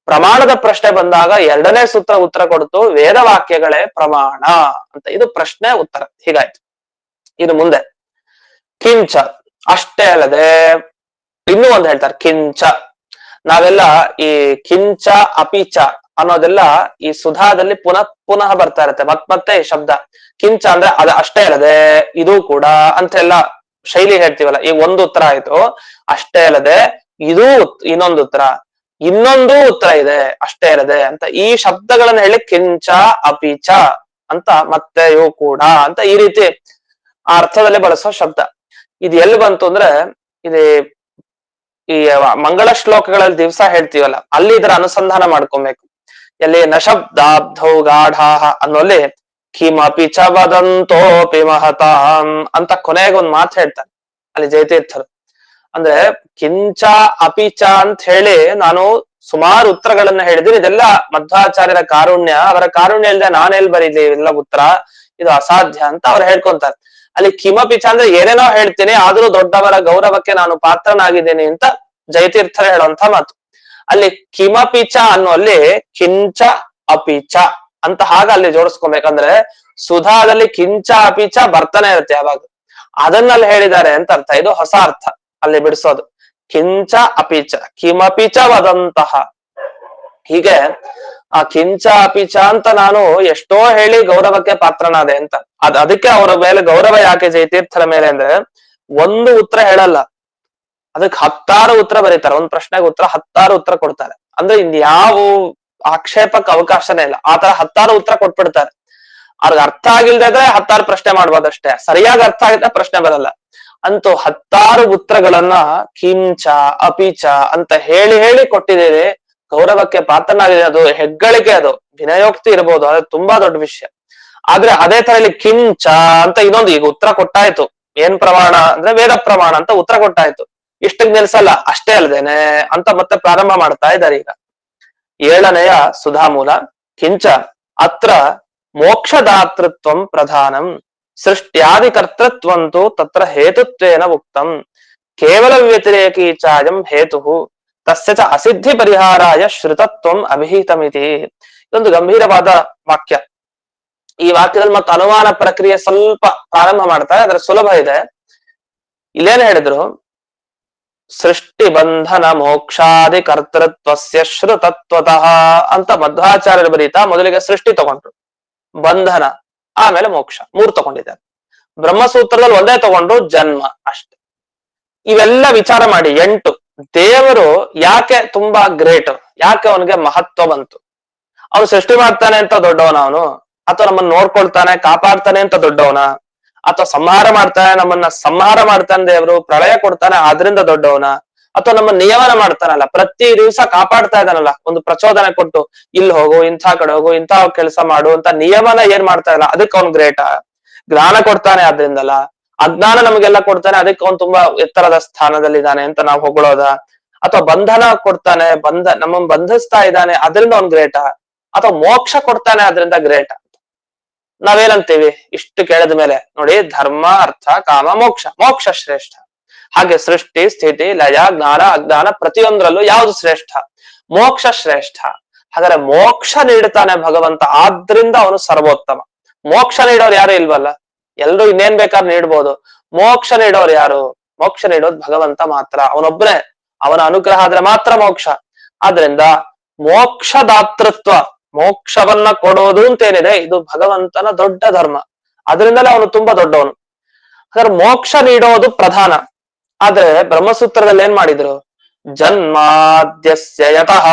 ಪ್ರಮಾಣದ ಪ್ರಶ್ನೆ ಬಂದಾಗ ಎರಡನೇ ಸೂತ್ರ ಉತ್ತರ ಕೊಡ್ತು, ವೇದವಾಕ್ಯಗಳೇ ಪ್ರಮಾಣ ಅಂತ. ಇದು ಪ್ರಶ್ನೆ ಉತ್ತರ ಹೀಗಾಯ್ತು. ಇನ್ನು ಮುಂದೆ ಕಿಂಚ, ಅಷ್ಟೇ ಅಲ್ಲದೆ ಇನ್ನೂ ಒಂದು ಹೇಳ್ತಾರೆ ಕಿಂಚ. ನಾವೆಲ್ಲ ಈ ಕಿಂಚ ಅಪಿಚ ಅನ್ನೋದೆಲ್ಲ ಈ ಸುಧಾದಲ್ಲಿ ಪುನಃ ಪುನಃ ಬರ್ತಾ ಇರತ್ತೆ, ಮತ್ತೆ ಈ ಶಬ್ದ ಕಿಂಚ ಅಂದ್ರೆ ಅದ ಅಷ್ಟೇ ಅಲ್ಲದೆ ಇದು ಕೂಡ ಅಂತೆಲ್ಲ ಶೈಲಿ ಹೇಳ್ತೀವಲ್ಲ. ಈಗ ಒಂದು ಉತ್ತರ ಆಯ್ತು, ಅಷ್ಟೇ ಅಲ್ಲದೆ ಇದು ಇನ್ನೊಂದು ಉತ್ತರ, ಇನ್ನೊಂದು ಉತ್ತರ ಇದೆ ಅಷ್ಟೇ ಅಲ್ಲದೆ ಅಂತ. ಈ ಶಬ್ದಗಳನ್ನ ಹೇಳಿ ಕಿಂಚ ಅಪಿಚ ಅಂತ, ಮತ್ತೆ ಇವು ಕೂಡ ಅಂತ ಈ ರೀತಿ ಆ ಅರ್ಥದಲ್ಲಿ ಬಳಸೋ ಶಬ್ದ. ಇದು ಎಲ್ಲಿ ಬಂತು ಅಂದ್ರೆ ಇದು ಈ ಮಂಗಳ ಶ್ಲೋಕಗಳಲ್ಲಿ ದಿವಸ ಹೇಳ್ತೀವಲ್ಲ, ಅಲ್ಲಿ ಇದರ ಅನುಸಂಧಾನ ಮಾಡ್ಕೊಬೇಕು. ಎಲ್ಲಿ ನಶಬ್ದಾಬ್ಧೌ ಗಾಢಾಹ ಅನ್ನೋಲ್ಲಿ ಕಿಮಪಿ ಚ ವದಂತೋಪಿ ಮಹತಾಂ ಅಂತ ಕೊನೆಗೆ ಒಂದ್ ಮಾತು ಹೇಳ್ತಾರೆ ಅಲ್ಲಿ ಜಯತೀರ್ಥರು. ಅಂದ್ರೆ ಕಿಂಚ ಅಪಿಚ ಅಂತ ಹೇಳಿ ನಾನು ಸುಮಾರು ಉತ್ತರಗಳನ್ನ ಹೇಳಿದ್ದೀನಿ. ಇದೆಲ್ಲ ಮಧ್ವಾಚಾರ್ಯರ ಕಾರುಣ್ಯ, ಅವರ ಕಾರುಣ್ಯ ಇಲ್ಲದೆ ನಾನೆಲ್ಲಿ ಬರೀಲಿ ಇಲ್ಲ ಉತ್ತರ, ಇದು ಅಸಾಧ್ಯ ಅಂತ ಅವ್ರು ಹೇಳ್ಕೊಂತಾರೆ. ಅಲ್ಲಿ ಕಿಮಪಿಚ ಅಂದ್ರೆ ಏನೇನೋ ಹೇಳ್ತೀನಿ, ಆದ್ರೂ ದೊಡ್ಡವರ ಗೌರವಕ್ಕೆ ನಾನು ಪಾತ್ರನಾಗಿದ್ದೇನೆ ಅಂತ ಜಯತೀರ್ಥರು ಹೇಳುವಂತ ಮಾತು. ಅಲ್ಲಿ ಕಿಮಪಿಚ ಅನ್ನೋಲ್ಲಿ ಕಿಂಚ ಅಪಿಚ ಅಂತ ಹಾಗ ಅಲ್ಲಿ ಜೋಡಿಸ್ಕೊಬೇಕಂದ್ರೆ ಸುಧಾದಲ್ಲಿ ಕಿಂಚ ಅಪಿಚ ಬರ್ತಾನೆ ಇರುತ್ತೆ ಯಾವಾಗ, ಅದನ್ನಲ್ಲಿ ಹೇಳಿದ್ದಾರೆ ಅಂತ ಅರ್ಥ. ಇದು ಹೊಸ ಅರ್ಥ ಅಲ್ಲಿ ಬಿಡಿಸೋದು. ಕಿಂಚ ಅಪಿಚ ಕಿಮಪಿಚ ವದಂತಹ, ಹೀಗೆ ಆ ಕಿಂಚ ಅಪಿಚ ಅಂತ ನಾನು ಎಷ್ಟೋ ಹೇಳಿ ಗೌರವಕ್ಕೆ ಪಾತ್ರನಾದೆ ಅಂತ. ಅದಕ್ಕೆ ಅವರ ಮೇಲೆ ಗೌರವ ಯಾಕೆ ಜಯತೀರ್ಥರ ಮೇಲೆ ಅಂದ್ರೆ ಒಂದು ಉತ್ತರ ಹೇಳಲ್ಲ, ಅದಕ್ಕೆ 10 ಉತ್ತರ ಬರೀತಾರೆ. ಒಂದ್ ಪ್ರಶ್ನೆಗೆ ಉತ್ತರ 10 ಉತ್ತರ ಕೊಡ್ತಾರೆ. ಅಂದ್ರೆ ಇನ್ಯಾವ ಆಕ್ಷೇಪಕ್ಕೆ ಅವಕಾಶನೇ ಇಲ್ಲ. ಆತರ 10 ಉತ್ತರ ಕೊಟ್ಬಿಡ್ತಾರೆ. ಅವ್ರಿಗೆ ಅರ್ಥ ಆಗಿಲ್ದೇ ಇದ್ರೆ 10 ಪ್ರಶ್ನೆ ಮಾಡ್ಬೋದಷ್ಟೇ, ಸರಿಯಾಗಿ ಅರ್ಥ ಆಗಿದ್ರೆ ಪ್ರಶ್ನೆ ಬರಲ್ಲ. ಅಂತೂ 10 ಉತ್ತರಗಳನ್ನ ಕಿಂಚ ಅಪಿಚ ಅಂತ ಹೇಳಿ ಹೇಳಿ ಕೊಟ್ಟಿದ್ದೇನೆ. ಗೌರವಕ್ಕೆ ಪಾತ್ರನಾಗಿದೆ, ಅದು ಹೆಗ್ಗಳಿಕೆ, ಅದು ವಿನಯೋಕ್ತಿ ಇರ್ಬೋದು, ಅದು ತುಂಬಾ ದೊಡ್ಡ ವಿಷಯ. ಆದ್ರೆ ಅದೇ ತರ ಇಲ್ಲಿ ಕಿಂಚ ಅಂತ ಇನ್ನೊಂದು ಈಗ ಉತ್ತರ ಕೊಟ್ಟಾಯ್ತು. ಏನ್ ಪ್ರಮಾಣ ಅಂದ್ರೆ ವೇದ ಪ್ರಮಾಣ ಅಂತ ಉತ್ತರ ಕೊಟ್ಟಾಯ್ತು. ಇಷ್ಟಕ್ಕೆ ನಿಲ್ಸಲ್ಲ, ಅಷ್ಟೇ ಅಲ್ದೇನೆ ಅಂತ ಮತ್ತೆ ಪ್ರಾರಂಭ ಮಾಡ್ತಾ ಇದ್ದಾರೆ. ಈಗ 7ನೆಯ ಸುಧಾಮೂಲ ಕಿಂಚ ಅತ್ರ ಮೋಕ್ಷದಾತೃತ್ವಂ ಪ್ರಧಾನಂ ಸೃಷ್ಟ್ಯಾದಿ ಕರ್ತೃತ್ವಂತು ತತ್ರ ಹೇತುತ್ವೇನ ಉಕ್ತಂ ಕೇವಲ ವ್ಯತಿರೇಕಿ ಚಾಯಂ ಹೇತು ತಸ್ಯ ಚ ಅಸಿದ್ಧಿ ಪರಿಹಾರಾಯ ಶ್ರುತತ್ವಂ ಅಭಿಹಿತಮಿತಿ. ಇದೊಂದು ಗಂಭೀರವಾದ ವಾಕ್ಯ. ಈ ವಾಕ್ಯದಲ್ಲಿ ಮತ್ತೆ ಅನುಮಾನ ಪ್ರಕ್ರಿಯೆ ಸ್ವಲ್ಪ ಪ್ರಾರಂಭ ಮಾಡ್ತಾರೆ, ಅದ್ರ ಸುಲಭ ಇದೆ. ಇಲ್ಲೇನ್ ಹೇಳಿದ್ರು, ಸೃಷ್ಟಿ ಬಂಧನ ಮೋಕ್ಷಾದಿ ಕರ್ತೃತ್ವಸ್ಯ ಶ್ರುತತ್ವತಃ ಅಂತ ಮಧ್ವಾಚಾರ್ಯರು ಬರೀತಾ ಮೊದಲಿಗೆ ಸೃಷ್ಟಿ ತಗೊಂಡ್ರು, ಬಂಧನ, ಆಮೇಲೆ ಮೋಕ್ಷ, 3 ತಗೊಂಡಿದ್ದಾರೆ. ಬ್ರಹ್ಮಸೂತ್ರದಲ್ಲಿ ಒಂದೇ ತಗೊಂಡ್ರು, ಜನ್ಮ ಅಷ್ಟೆ. ಇವೆಲ್ಲ ವಿಚಾರ ಮಾಡಿ 8. ದೇವರು ಯಾಕೆ ತುಂಬಾ ಗ್ರೇಟ್, ಯಾಕೆ ಅವನಿಗೆ ಮಹತ್ವ ಬಂತು? ಅವನು ಸೃಷ್ಟಿ ಮಾಡ್ತಾನೆ ಅಂತ ದೊಡ್ಡವನ ಅವನು, ಅಥವಾ ನಮ್ಮನ್ನ ನೋಡ್ಕೊಳ್ತಾನೆ ಕಾಪಾಡ್ತಾನೆ ಅಂತ ದೊಡ್ಡವನ, ಅಥವಾ ಸಂಹಾರ ಮಾಡ್ತಾನೆ ನಮ್ಮನ್ನ ಸಂಹಾರ ಮಾಡ್ತಾನೆ ದೇವರು, ಪ್ರಳಯ ಕೊಡ್ತಾನೆ ಆದ್ರಿಂದ ದೊಡ್ಡವನ, ಅಥವಾ ನಮ್ಮ ನಿಯಮನ ಮಾಡ್ತಾನಲ್ಲ, ಪ್ರತಿ ದಿವಸ ಕಾಪಾಡ್ತಾ ಇದ್ದಾನಲ್ಲ, ಒಂದು ಪ್ರಚೋದನೆ ಕೊಟ್ಟು ಇಲ್ಲಿ ಹೋಗು, ಇಂಥ ಕಡೆ ಹೋಗು, ಇಂಥ ಕೆಲಸ ಮಾಡು ಅಂತ ನಿಯಮನ ಏನ್ ಮಾಡ್ತಾ ಇಲ್ಲ, ಅದಕ್ಕೆ ಅವ್ನು ಗ್ರೇಟ? ಜ್ಞಾನ ಕೊಡ್ತಾನೆ ಆದ್ರಿಂದಲ್ಲ, ಅಜ್ಞಾನ ನಮಗೆಲ್ಲ ಕೊಡ್ತಾನೆ ಅದಕ್ಕೆ ಅವ್ನು ತುಂಬಾ ಎತ್ತರದ ಸ್ಥಾನದಲ್ಲಿದ್ದಾನೆ ಅಂತ ನಾವು ಹೊಗಳೋದ? ಅಥವಾ ಬಂಧನ ಕೊಡ್ತಾನೆ, ನಮ್ಮನ್ನ ಬಂಧಿಸ್ತಾ ಇದ್ದಾನೆ ಅದರಿಂದ ಅವ್ನ್ ಗ್ರೇಟ? ಅಥವಾ ಮೋಕ್ಷ ಕೊಡ್ತಾನೆ ಆದ್ರಿಂದ ಗ್ರೇಟ? ನಾವೇನಂತೀವಿ ಇಷ್ಟು ಕೇಳಿದ ಮೇಲೆ? ನೋಡಿ, ಧರ್ಮ ಅರ್ಥ ಕಾಮ ಮೋಕ್ಷ, ಮೋಕ್ಷ ಶ್ರೇಷ್ಠ. ಹಾಗೆ ಸೃಷ್ಟಿ ಸ್ಥಿತಿ ಲಯ ಜ್ಞಾನ ಅಜ್ಞಾನ ಪ್ರತಿಯೊಂದರಲ್ಲೂ ಯಾವ್ದು ಶ್ರೇಷ್ಠ? ಮೋಕ್ಷ ಶ್ರೇಷ್ಠ. ಹಾಗಾದ್ರೆ ಮೋಕ್ಷ ನೀಡ್ತಾನೆ ಭಗವಂತ, ಆದ್ರಿಂದ ಅವನು ಸರ್ವೋತ್ತಮ. ಮೋಕ್ಷ ನೀಡೋರು ಯಾರು ಇಲ್ವಲ್ಲ, ಎಲ್ರು ಇನ್ನೇನ್ ಬೇಕಾದ್ರೂ ನೀಡ್ಬೋದು. ಮೋಕ್ಷ ನೀಡೋರು ಯಾರು? ಮೋಕ್ಷ ನೀಡೋದು ಭಗವಂತ ಮಾತ್ರ, ಅವನೊಬ್ಬನೇ. ಅವನ ಅನುಗ್ರಹ ಆದ್ರೆ ಮಾತ್ರ ಮೋಕ್ಷ. ಆದ್ರಿಂದ ಮೋಕ್ಷದಾತೃತ್ವ, ಮೋಕ್ಷವನ್ನ ಕೊಡೋದು ಅಂತೇನಿದೆ, ಇದು ಭಗವಂತನ ದೊಡ್ಡ ಧರ್ಮ. ಅದರಿಂದಲೇ ಅವನು ತುಂಬಾ ದೊಡ್ಡವನು. ಹಾಗಾದ್ರೆ ಮೋಕ್ಷ ನೀಡೋದು ಪ್ರಧಾನ. ಆದ್ರೆ ಬ್ರಹ್ಮಸೂತ್ರದಲ್ಲಿ ಏನ್ ಮಾಡಿದ್ರು? ಜನ್ಮಾದ್ಯಸ್ಯ ಯತಃ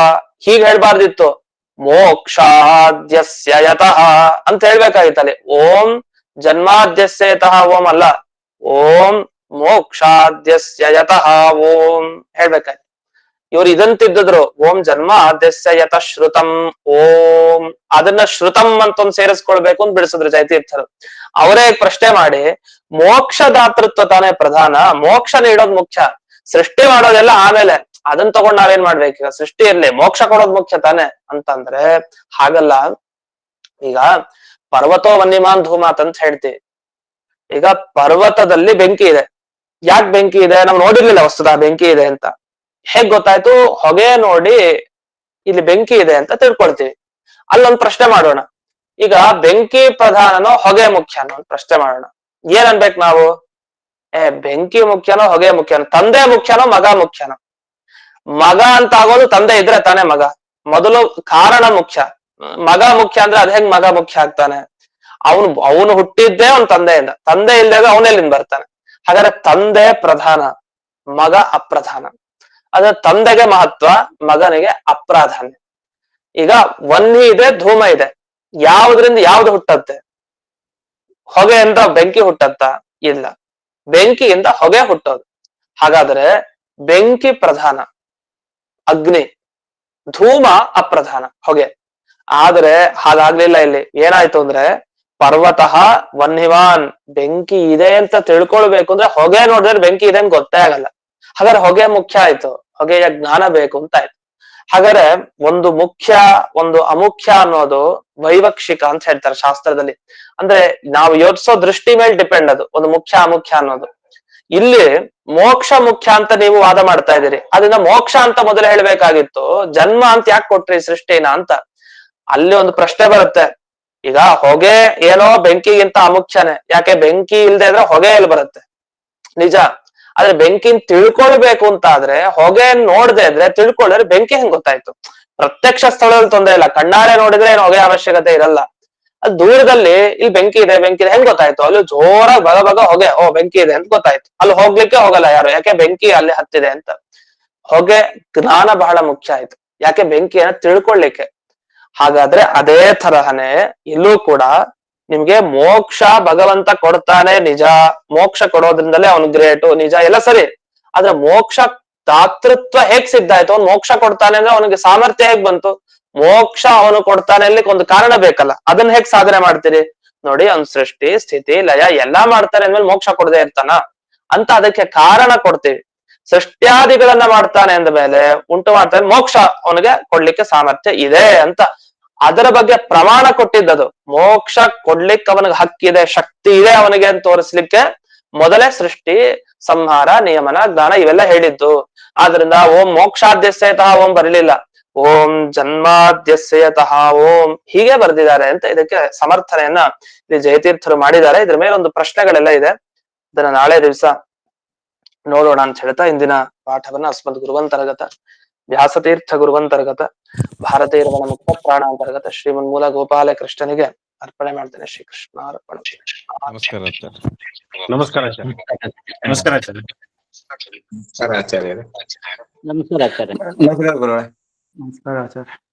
ಹೀಗೆ ಹೇಳ್ಬಾರ್ದಿತ್ತು, ಮೋಕ್ಷಾದ್ಯಸ್ಯ ಯತಃ ಅಂತ ಹೇಳ್ಬೇಕಾಗಿತ್ತಲ್ಲಿ. ಓಂ ಜನ್ಮಾದ್ಯಸ್ಯ ಯತಃ ಓಂ ಅಲ್ಲ, ಓಂ ಮೋಕ್ಷಾದ್ಯಸ್ಯ ಯತಃ ಓಂ ಹೇಳ್ಬೇಕಾಯ್ತು. ಇವ್ರು ಇದಂತಿದ್ರು ಓಂ ಜನ್ಮ ಆದ್ಯಸ್ಯ ಯತ ಶ್ರುತಂ ಓಂ, ಅದನ್ನ ಶ್ರುತಂ ಅಂತ ಒಂದ್ ಸೇರಿಸ್ಕೊಳ್ಬೇಕು ಅಂತ ಬಿಡಿಸಿದ್ರು ಜಯತೀರ್ಥರು. ಅವರೇ ಪ್ರಶ್ನೆ ಮಾಡಿ ಮೋಕ್ಷದಾತೃತ್ವ ತಾನೇ ಪ್ರಧಾನ, ಮೋಕ್ಷ ನೀಡೋದ್ ಮುಖ್ಯ, ಸೃಷ್ಟಿ ಮಾಡೋದೆಲ್ಲ ಆಮೇಲೆ, ಅದನ್ನ ತಗೊಂಡ್ ನಾವೇನ್ ಮಾಡ್ಬೇಕು ಈಗ, ಸೃಷ್ಟಿಯಲ್ಲಿ ಮೋಕ್ಷ ಕೊಡೋದ್ ಮುಖ್ಯ ತಾನೆ ಅಂತಂದ್ರೆ ಹಾಗಲ್ಲ. ಈಗ ಪರ್ವತೋ ವನ್ಯಮಾನ್ ಧೂಮಾತ್ ಅಂತ ಹೇಳ್ತೀವಿ. ಈಗ ಪರ್ವತದಲ್ಲಿ ಬೆಂಕಿ ಇದೆ, ಯಾಕೆ ಬೆಂಕಿ ಇದೆ ನಾವು ನೋಡಿರ್ಲಿಲ್ಲ ವಸ್ತುದ ಬೆಂಕಿ ಇದೆ ಅಂತ. ಹೇಗ್ ಗೊತ್ತಾಯ್ತು? ಹೊಗೆ ನೋಡಿ ಇಲ್ಲಿ ಬೆಂಕಿ ಇದೆ ಅಂತ ತಿಳ್ಕೊಳ್ತೀವಿ. ಅಲ್ಲೊಂದ್ ಪ್ರಶ್ನೆ ಮಾಡೋಣ, ಈಗ ಬೆಂಕಿ ಪ್ರಧಾನನೋ ಹೊಗೆ ಮುಖ್ಯನೋ ಅಂತ ಪ್ರಶ್ನೆ ಮಾಡೋಣ. ಏನ್ ಅನ್ಬೇಕು ನಾವು? ಬೆಂಕಿ ಮುಖ್ಯನೋ ಹೊಗೆ ಮುಖ್ಯನೋ, ತಂದೆ ಮುಖ್ಯನೋ ಮಗ ಮುಖ್ಯನೋ? ಮಗ ಅಂತ ಆಗೋದು ತಂದೆ ಇದ್ರೆ ತಾನೇ ಮಗ, ಮೊದಲು ಕಾರಣ ಮುಖ್ಯ. ಮಗ ಮುಖ್ಯ ಅಂದ್ರೆ ಅದ್ ಹೆಂಗ್ ಮಗ ಮುಖ್ಯ ಆಗ್ತಾನೆ? ಅವನು ಹುಟ್ಟಿದ್ದೇ ಅವ್ನ ತಂದೆಯಿಂದ, ತಂದೆ ಇಲ್ದಾಗ ಅವನೆಲ್ಲಿಂದ ಬರ್ತಾನೆ? ಹಾಗಾದ್ರೆ ತಂದೆ ಪ್ರಧಾನ, ಮಗ ಅಪ್ರಧಾನ. ಅದ್ರ ತಂದೆಗೆ ಮಹತ್ವ, ಮಗನಿಗೆ ಅಪ್ರಾಧಾನ್ಯ. ಈಗ ವನ್ನಿ ಇದೆ, ಧೂಮ ಇದೆ, ಯಾವ್ದ್ರಿಂದ ಯಾವ್ದು ಹುಟ್ಟತ್ತೆ? ಹೊಗೆಯಿಂದ ಬೆಂಕಿ ಹುಟ್ಟತ್ತ? ಇಲ್ಲ, ಬೆಂಕಿಯಿಂದ ಹೊಗೆ ಹುಟ್ಟೋದು. ಹಾಗಾದ್ರೆ ಬೆಂಕಿ ಪ್ರಧಾನ, ಅಗ್ನಿ, ಧೂಮ ಅಪ್ರಧಾನ, ಹೊಗೆ. ಆದ್ರೆ ಹಾಗಾಗ್ಲಿಲ್ಲ. ಇಲ್ಲಿ ಏನಾಯ್ತು ಅಂದ್ರೆ ಪರ್ವತಃ ವನ್ಯವಾನ್, ಬೆಂಕಿ ಇದೆ ಅಂತ ತಿಳ್ಕೊಳ್ಬೇಕು ಅಂದ್ರೆ ಹೊಗೆ ನೋಡಿದ್ರೆ ಬೆಂಕಿ ಇದೆ ಅಂತ ಗೊತ್ತೇ ಆಗಲ್ಲ. ಹಾಗಾದ್ರೆ ಹೊಗೆ ಮುಖ್ಯ ಆಯ್ತು, ಹೊಗೆಯ ಜ್ಞಾನ ಬೇಕು ಅಂತ ಆಯ್ತು. ಹಾಗಾದ್ರೆ ಒಂದು ಮುಖ್ಯ ಒಂದು ಅಮುಖ್ಯ ಅನ್ನೋದು ವೈವಕ್ಷಿಕ ಅಂತ ಹೇಳ್ತಾರೆ ಶಾಸ್ತ್ರದಲ್ಲಿ. ಅಂದ್ರೆ ನಾವು ಯೋಚಿಸೋ ದೃಷ್ಟಿ ಮೇಲೆ ಡಿಪೆಂಡ್ ಅದು, ಒಂದು ಮುಖ್ಯ ಅಮುಖ್ಯ ಅನ್ನೋದು. ಇಲ್ಲಿ ಮೋಕ್ಷ ಮುಖ್ಯ ಅಂತ ನೀವು ವಾದ ಮಾಡ್ತಾ ಇದ್ದೀರಿ, ಅದನ್ನ ಮೋಕ್ಷ ಅಂತ ಮೊದಲು ಹೇಳ್ಬೇಕಾಗಿತ್ತು, ಜನ್ಮ ಅಂತ ಯಾಕೆ ಕೊಟ್ರಿ ಸೃಷ್ಟಿನ ಅಂತ. ಅಲ್ಲಿ ಒಂದು ಪ್ರಶ್ನೆ ಬರುತ್ತೆ. ಈಗ ಹೊಗೆ ಏನೋ ಬೆಂಕಿಗಿಂತ ಅಮುಖ್ಯನೇ, ಯಾಕೆ ಬೆಂಕಿ ಇಲ್ದೆ ಇದ್ರೆ ಹೊಗೆ ಎಲ್ಲಿ ಬರುತ್ತೆ? ನಿಜ. ಆದ್ರೆ ಬೆಂಕಿನ ತಿಳ್ಕೊಳ್ಬೇಕು ಅಂತ ಆದ್ರೆ ಹೊಗೆ ನೋಡ್ದೆ ಇದ್ರೆ ತಿಳ್ಕೊಳ್ಳಿದ್ರೆ ಬೆಂಕಿ ಹೆಂಗ್ ಗೊತ್ತಾಯ್ತು? ಪ್ರತ್ಯಕ್ಷ ಸ್ಥಳದಲ್ಲಿ ತೊಂದರೆ ಇಲ್ಲ, ಕಣ್ಣಾರೆ ನೋಡಿದ್ರೆ ಏನು ಹೊಗೆ ಅವಶ್ಯಕತೆ ಇರಲ್ಲ. ಅದು ದೂರದಲ್ಲಿ ಇಲ್ಲಿ ಬೆಂಕಿ ಇದೆ ಬೆಂಕಿ ಇದೆ ಹೆಂಗ್ ಗೊತ್ತಾಯ್ತು? ಅಲ್ಲಿ ಜೋರಾಗಿ ಬಗ ಬಗ ಹೊಗೆ, ಓ ಬೆಂಕಿ ಇದೆ ಅಂತ ಗೊತ್ತಾಯ್ತು. ಅಲ್ಲಿ ಹೋಗ್ಲಿಕ್ಕೆ ಹೋಗಲ್ಲ ಯಾರು, ಯಾಕೆ ಬೆಂಕಿ ಅಲ್ಲಿ ಹತ್ತಿದೆ ಅಂತ. ಹೊಗೆ ಜ್ಞಾನ ಬಹಳ ಮುಖ್ಯ ಆಯ್ತು, ಯಾಕೆ ಬೆಂಕಿಯನ್ನ ತಿಳ್ಕೊಳ್ಳಿಕ್ಕೆ. ಹಾಗಾದ್ರೆ ಅದೇ ತರಹನೇ ಇಲ್ಲೂ ಕೂಡ ನಿಮ್ಗೆ ಮೋಕ್ಷ ಭಗವಂತ ಕೊಡ್ತಾನೆ ನಿಜ, ಮೋಕ್ಷ ಕೊಡೋದ್ರಿಂದಲೇ ಅವನು ಗ್ರೇಟು ನಿಜ, ಎಲ್ಲ ಸರಿ. ಆದ್ರೆ ಮೋಕ್ಷ ದಾತೃತ್ವ ಹೇಗ್ ಸಿದ್ಧ ಆಯ್ತು? ಅವ್ನು ಮೋಕ್ಷ ಕೊಡ್ತಾನೆ ಅಂದ್ರೆ ಅವನಿಗೆ ಸಾಮರ್ಥ್ಯ ಹೇಗ್ ಬಂತು? ಮೋಕ್ಷ ಅವನು ಕೊಡ್ತಾನೆ ಅನ್ಲಿಕ್ಕೆ ಒಂದು ಕಾರಣ ಬೇಕಲ್ಲ, ಅದನ್ನ ಹೇಗ್ ಸಾಧನೆ ಮಾಡ್ತೀರಿ? ನೋಡಿ, ಅವ್ನ್ ಸೃಷ್ಟಿ ಸ್ಥಿತಿ ಲಯ ಎಲ್ಲಾ ಮಾಡ್ತಾನೆ ಅಂದ್ಮೇಲೆ ಮೋಕ್ಷ ಕೊಡದೆ ಇರ್ತಾನ ಅಂತ ಅದಕ್ಕೆ ಕಾರಣ ಕೊಡ್ತೀವಿ. ಸೃಷ್ಟ್ಯಾದಿಗಳನ್ನ ಮಾಡ್ತಾನೆ ಅಂದ ಮೇಲೆ ಉಂಟು ಮಾಡ್ತಾನೆ, ಮೋಕ್ಷ ಅವನಿಗೆ ಕೊಡ್ಲಿಕ್ಕೆ ಸಾಮರ್ಥ್ಯ ಇದೆ ಅಂತ ಅದರ ಬಗ್ಗೆ ಪ್ರಮಾಣ ಕೊಟ್ಟಿದ್ದದು. ಮೋಕ್ಷ ಕೊಡ್ಲಿಕ್ಕೆ ಅವನಿಗೆ ಹಕ್ಕಿದೆ, ಶಕ್ತಿ ಇದೆ ಅವನಿಗೆ ಅಂತ ತೋರಿಸ್ಲಿಕ್ಕೆ ಮೊದಲೇ ಸೃಷ್ಟಿ ಸಂಹಾರ ನಿಯಮನ ಜ್ಞಾನ ಇವೆಲ್ಲ ಹೇಳಿದ್ದು. ಆದ್ರಿಂದ ಓಂ ಮೋಕ್ಷಾದ್ಯಸ್ಯತಃ ಓಂ ಬರಲಿಲ್ಲ, ಓಂ ಜನ್ಮಾದ್ಯಸ್ಯತಃ ಓಂ ಹೀಗೆ ಬರ್ದಿದ್ದಾರೆ ಅಂತ ಇದಕ್ಕೆ ಸಮರ್ಥನೆಯನ್ನ ಇಲ್ಲಿ ಜಯತೀರ್ಥರು ಮಾಡಿದ್ದಾರೆ. ಇದ್ರ ಮೇಲೆ ಒಂದು ಪ್ರಶ್ನೆಗಳೆಲ್ಲ ಇದೆ, ಅದನ್ನ ನಾಳೆ ದಿವಸ ನೋಡೋಣ ಅಂತ ಹೇಳ್ತಾ ಇಂದಿನ ಪಾಠವನ್ನ ಅಸ್ಮದ್ ಗುರುವಂತರ್ಗತ ವ್ಯಾಸತೀರ್ಥ ಗುರುವಂತರ್ಗತ ಭಾರತೀಯ ರಮಣ ಮುಕ್ತ ಪ್ರಾಣ ಅಂತರ್ಗತ ಶ್ರೀಮನ್ಮೂಲ ಗೋಪಾಲ ಕೃಷ್ಣನಿಗೆ ಅರ್ಪಣೆ ಮಾಡ್ತೇನೆ. ಶ್ರೀಕೃಷ್ಣ ಅರ್ಪಣ. ನಮಸ್ಕಾರ ಆಚಾರ್ಯ. ನಮಸ್ಕಾರ ಆಚಾರ್ಯ. ನಮಸ್ಕಾರ ಆಚಾರ್ಯ. ನಮಸ್ಕಾರ ಆಚಾರ್ಯ. ನಮಸ್ಕಾರ ಆಚಾರ್ಯ. ನಮಸ್ಕಾರ ಗುರುಗಳೇ. ನಮಸ್ಕಾರ ಆಚಾರ್ಯ.